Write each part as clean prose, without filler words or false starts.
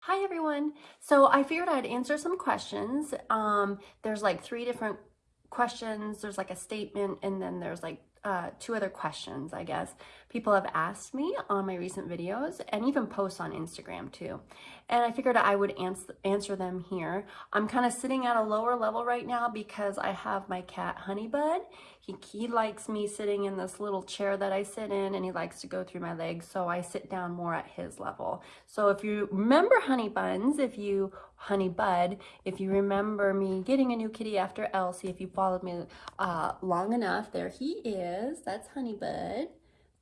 Hi everyone. So I figured I'd answer some questions. There's like three different questions. There's like a statement and then there's like two other questions, I guess. People have asked me on my recent videos and even posts on Instagram too. And I figured I would answer them here. I'm kind of sitting at a lower level right now because I have my cat Honeybud. He likes me sitting in this little chair that I sit in, and he likes to go through my legs, so I sit down more at his level. So if you remember Honeybud, if you remember me getting a new kitty after Elsie, if you followed me long enough, there he is. That's Honeybud.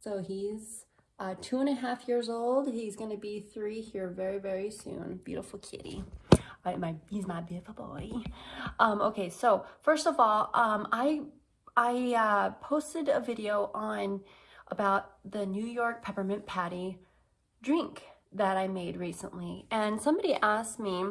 So he's 2.5 years old. He's going to be 3 here very, very soon. Beautiful kitty. He's my beautiful boy. Okay, so first of all, I posted a video about the New York peppermint patty drink that I made recently, and somebody asked me,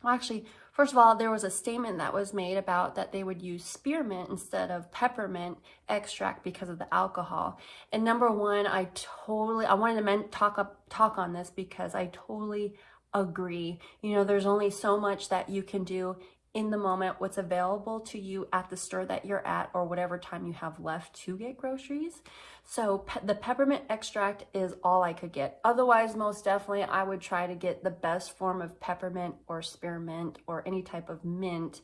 well, actually, first of all, there was a statement that was made about that they would use spearmint instead of peppermint extract because of the alcohol. And number one, I wanted to talk on this because I totally agree. You know, there's only so much that you can do in the moment, what's available to you at the store that you're at or whatever time you have left to get groceries. So the peppermint extract is all I could get. Otherwise, most definitely, I would try to get the best form of peppermint or spearmint or any type of mint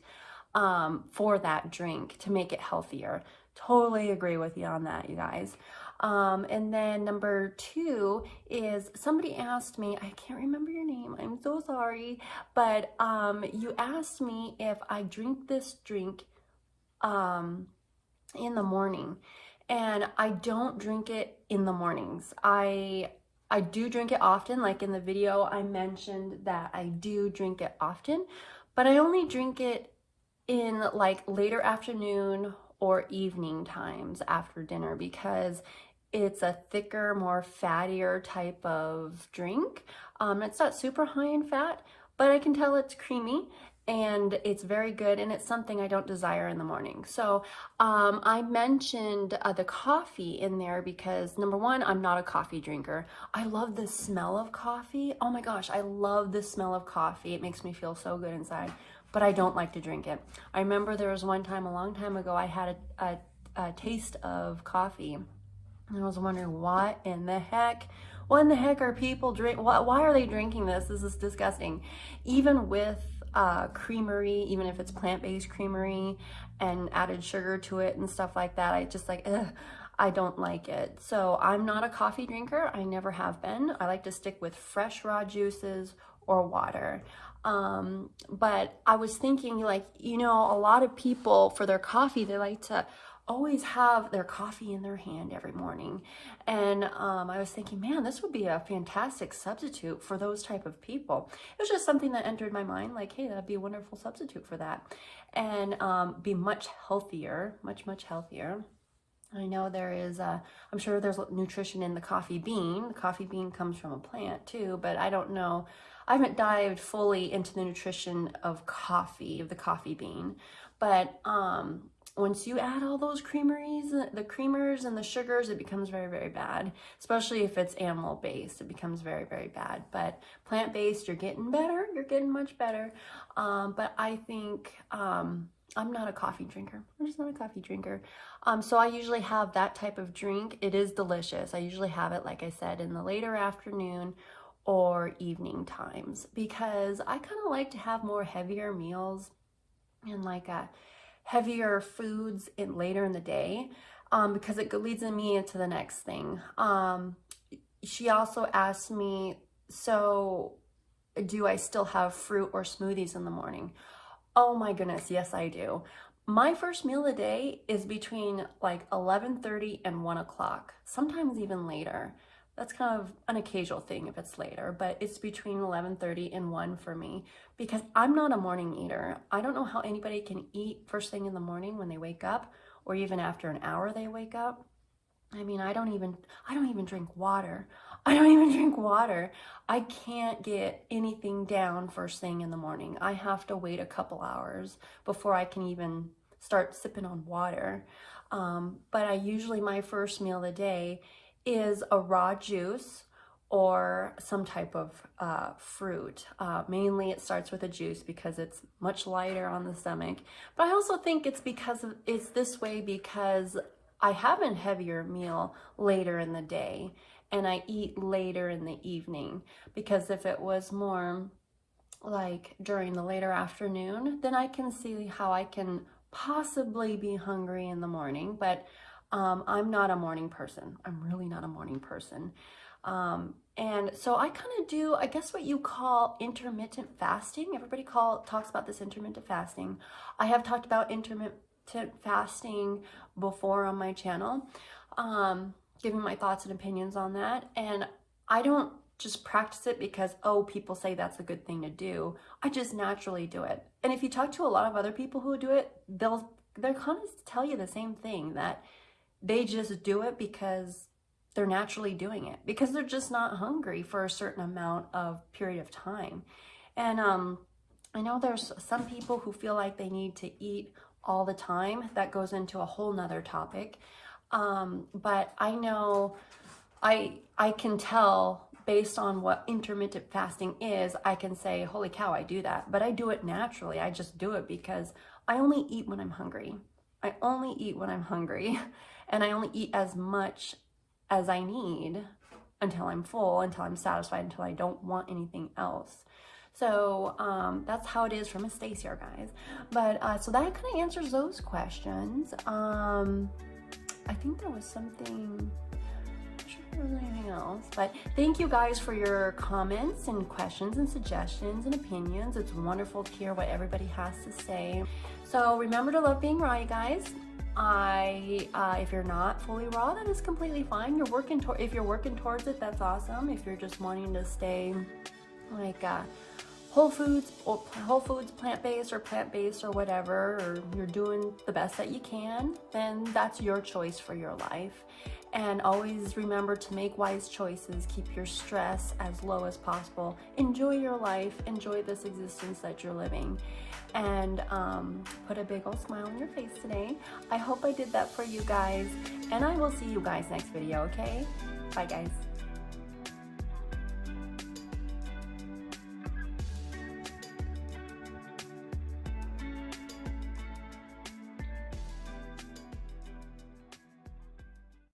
for that drink to make it healthier. Totally agree with you on that, you guys. And then number two is somebody asked me, I can't remember your name, I'm so sorry, but you asked me if I drink this drink in the morning, and I don't drink it in the mornings. I do drink it often, like in the video I mentioned that I do drink it often, but I only drink it in like later afternoon or evening times after dinner because it's a thicker, more fattier type of drink. It's not super high in fat, but I can tell it's creamy and it's very good, and it's something I don't desire in the morning. So I mentioned the coffee in there because number one, I'm not a coffee drinker. I love the smell of coffee. Oh my gosh, I love the smell of coffee. It makes me feel so good inside, but I don't like to drink it. I remember there was one time a long time ago I had a taste of coffee, and I was wondering what in the heck are people drink? Why are they drinking this? This is disgusting. Even with creamery, even if it's plant-based creamery and added sugar to it and stuff like that, I just like, ugh, I don't like it. So I'm not a coffee drinker. I never have been. I like to stick with fresh raw juices or water. But I was thinking, like, you know, a lot of people for their coffee, they like to always have their coffee in their hand every morning. And I was thinking, man, this would be a fantastic substitute for those type of people. It was just something that entered my mind, like, hey, that'd be a wonderful substitute for that. And be much healthier, much healthier. I know there is, I'm sure there's nutrition in the coffee bean. The coffee bean comes from a plant too, but I don't know. I haven't dived fully into the nutrition of coffee, of the coffee bean. But once you add all those the creamers and the sugars, it becomes very, very bad. Especially if it's animal-based, it becomes very, very bad. But plant-based, you're getting better. You're getting much better. But I think I'm not a coffee drinker. I'm just not a coffee drinker. So I usually have that type of drink. It is delicious. I usually have it, like I said, in the later afternoon or evening times because I kind of like to have more heavier meals and like heavier foods later in the day because it leads me into the next thing. She also asked me, so do I still have fruit or smoothies in the morning? Oh my goodness, yes I do. My first meal of the day is between like 11:30 and 1 o'clock, sometimes even later. That's kind of an occasional thing if it's later, but it's between 11:30 and 1 for me because I'm not a morning eater. I don't know how anybody can eat first thing in the morning when they wake up or even after an hour they wake up. I mean, I don't even drink water. I don't even drink water. I can't get anything down first thing in the morning. I have to wait a couple hours before I can even start sipping on water. But my first meal of the day is a raw juice or some type of fruit. Mainly it starts with a juice because it's much lighter on the stomach. But I also think it's this way because I have a heavier meal later in the day and I eat later in the evening. Because if it was more like during the later afternoon, then I can see how I can possibly be hungry in the morning. But I'm not a morning person. I'm really not a morning person. And so I kind of do, I guess, what you call intermittent fasting. Everybody talks about this intermittent fasting. I have talked about intermittent fasting before on my channel, giving my thoughts and opinions on that. And I don't just practice it because, oh, people say that's a good thing to do. I just naturally do it. And if you talk to a lot of other people who do it, they'll kind of tell you the same thing, that they just do it because they're naturally doing it, because they're just not hungry for a certain amount of period of time. And I know there's some people who feel like they need to eat all the time. That goes into a whole nother topic. But I know I can tell based on what intermittent fasting is, I can say, holy cow, I do that. But I do it naturally. I just do it because I only eat when I'm hungry. I only eat when I'm hungry. And I only eat as much as I need until I'm full, until I'm satisfied, until I don't want anything else. So that's how it is from a Staci here, guys. But so that kind of answers those questions. I think there was something, I'm not sure if there was anything else, but thank you guys for your comments and questions and suggestions and opinions. It's wonderful to hear what everybody has to say. So remember to love being raw, you guys. If you're not fully raw, that is completely fine. If you're working towards it, that's awesome. If you're just wanting to stay like whole foods, plant-based or whatever, or you're doing the best that you can, then that's your choice for your life. And always remember to make wise choices. Keep your stress as low as possible. Enjoy your life. Enjoy this existence that you're living. And put a big old smile on your face today. I hope I did that for you guys. And I will see you guys next video, okay? Bye, guys.